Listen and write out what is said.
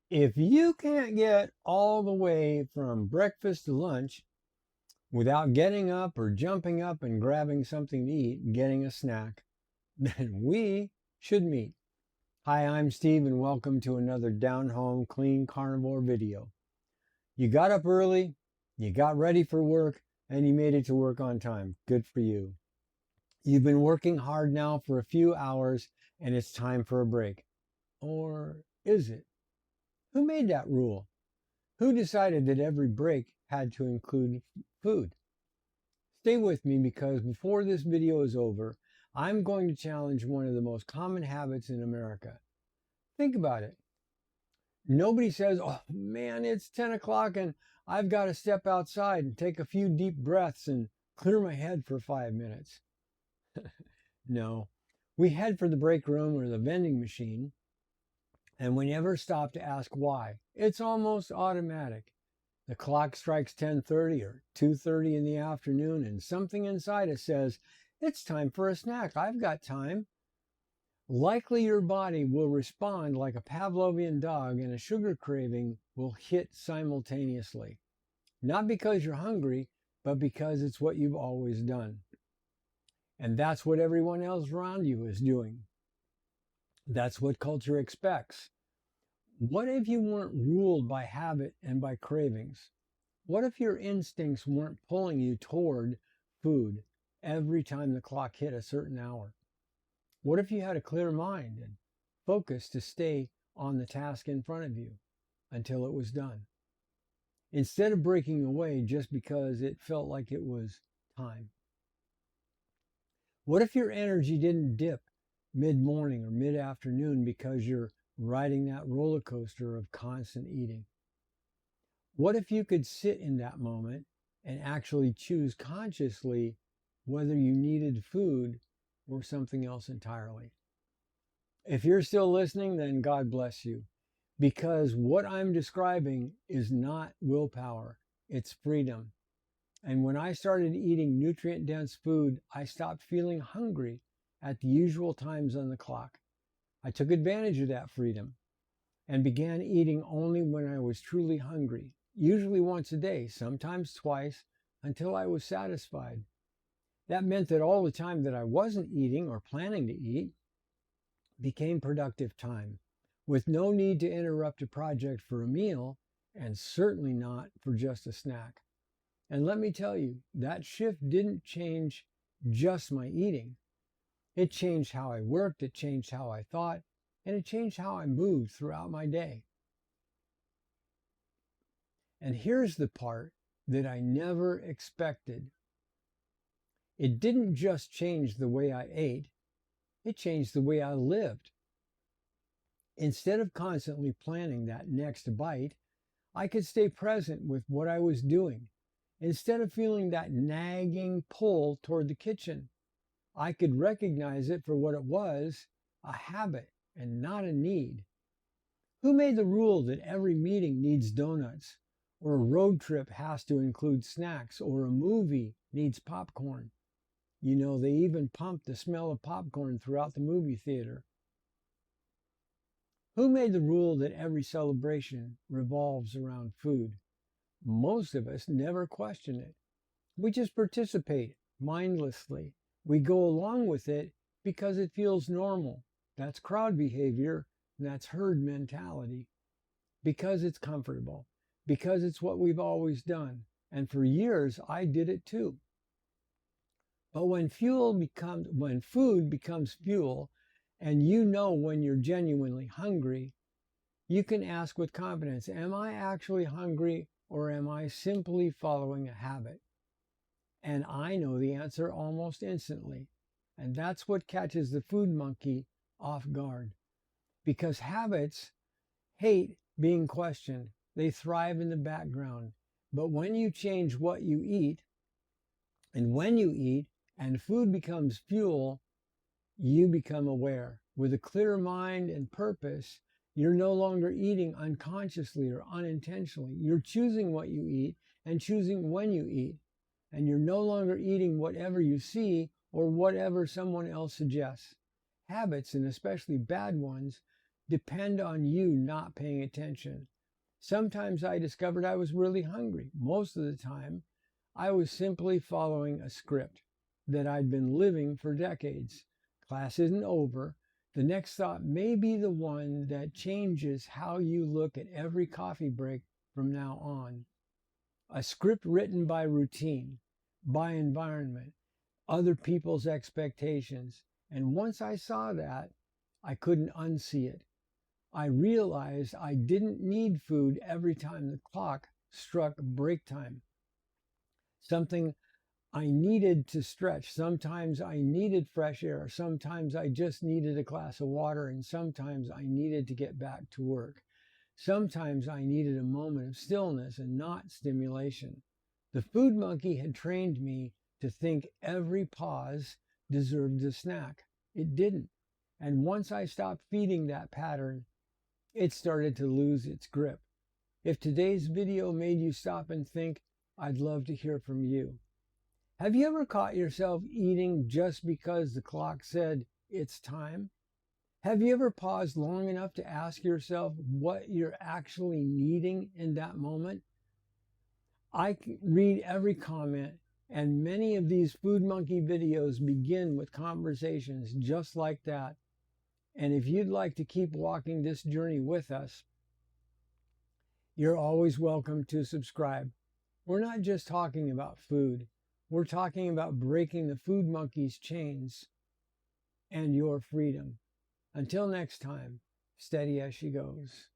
If you can't get all the way from breakfast to lunch without getting up or jumping up and grabbing something to eat, getting a snack, then we should meet. Hi, I'm Steve and welcome to another Down Home Clean Carnivore video. You got up early, you got ready for work, and you made it to work on time. Good for you. You've been working hard now for a few hours and it's time for a break. Or is it? Who made that rule? Who decided that every break had to include food? Stay with me because before this video is over, I'm going to challenge one of the most common habits in America. Think about it. Nobody says, oh man, it's 10 o'clock and I've got to step outside and take a few deep breaths and clear my head for 5 minutes. No, we head for the break room or the vending machine and we never stop to ask why. It's almost automatic. The clock strikes 10:30 or 2:30 in the afternoon and something inside us says, it's time for a snack. I've got time. Likely your body will respond like a Pavlovian dog and a sugar craving will hit simultaneously. Not because you're hungry, but because it's what you've always done. And that's what everyone else around you is doing. That's what culture expects. What if you weren't ruled by habit and by cravings? What if your instincts weren't pulling you toward food every time the clock hit a certain hour? What if you had a clear mind and focus to stay on the task in front of you until it was done, instead of breaking away just because it felt like it was time? What if your energy didn't dip mid-morning or mid-afternoon because you're riding that roller coaster of constant eating? What if you could sit in that moment and actually choose consciously whether you needed food or something else entirely? If you're still listening, then God bless you, because what I'm describing is not willpower, it's freedom. And when I started eating nutrient-dense food, I stopped feeling hungry at the usual times on the clock. I took advantage of that freedom and began eating only when I was truly hungry, usually once a day, sometimes twice, until I was satisfied. That meant that all the time that I wasn't eating or planning to eat became productive time, with no need to interrupt a project for a meal, and certainly not for just a snack. And let me tell you, that shift didn't change just my eating. It changed how I worked, it changed how I thought, and it changed how I moved throughout my day. And here's the part that I never expected. It didn't just change the way I ate, it changed the way I lived. Instead of constantly planning that next bite, I could stay present with what I was doing. Instead of feeling that nagging pull toward the kitchen, I could recognize it for what it was, a habit and not a need. Who made the rule that every meeting needs donuts, or a road trip has to include snacks, or a movie needs popcorn? You know, they even pump the smell of popcorn throughout the movie theater. Who made the rule that every celebration revolves around food? Most of us never question it. We just participate mindlessly. We go along with it because it feels normal. That's crowd behavior, and that's herd mentality. Because it's comfortable. Because it's what we've always done. And for years, I did it too. But when food becomes fuel, and you know when you're genuinely hungry, you can ask with confidence, am I actually hungry or am I simply following a habit? And I know the answer almost instantly. And that's what catches the food monkey off guard. Because habits hate being questioned. They thrive in the background. But when you change what you eat, and when you eat, and food becomes fuel, you become aware. With a clear mind and purpose, you're no longer eating unconsciously or unintentionally. You're choosing what you eat and choosing when you eat. And you're no longer eating whatever you see or whatever someone else suggests. Habits, and especially bad ones, depend on you not paying attention. Sometimes I discovered I was really hungry. Most of the time, I was simply following a script that I'd been living for decades. Class isn't over. The next thought may be the one that changes how you look at every coffee break from now on. A script written by routine, by environment, other people's expectations. And once I saw that, I couldn't unsee it. I realized I didn't need food every time the clock struck break time. Something I needed to stretch. Sometimes I needed fresh air. Sometimes I just needed a glass of water. And sometimes I needed to get back to work. Sometimes I needed a moment of stillness and not stimulation. The food monkey had trained me to think every pause deserved a snack. It didn't. And once I stopped feeding that pattern, it started to lose its grip. If today's video made you stop and think, I'd love to hear from you. Have you ever caught yourself eating just because the clock said it's time? Have you ever paused long enough to ask yourself what you're actually needing in that moment? I read every comment, and many of these Food Monkey videos begin with conversations just like that. And if you'd like to keep walking this journey with us, you're always welcome to subscribe. We're not just talking about food. We're talking about breaking the food monkey's chains and your freedom. Until next time, steady as she goes.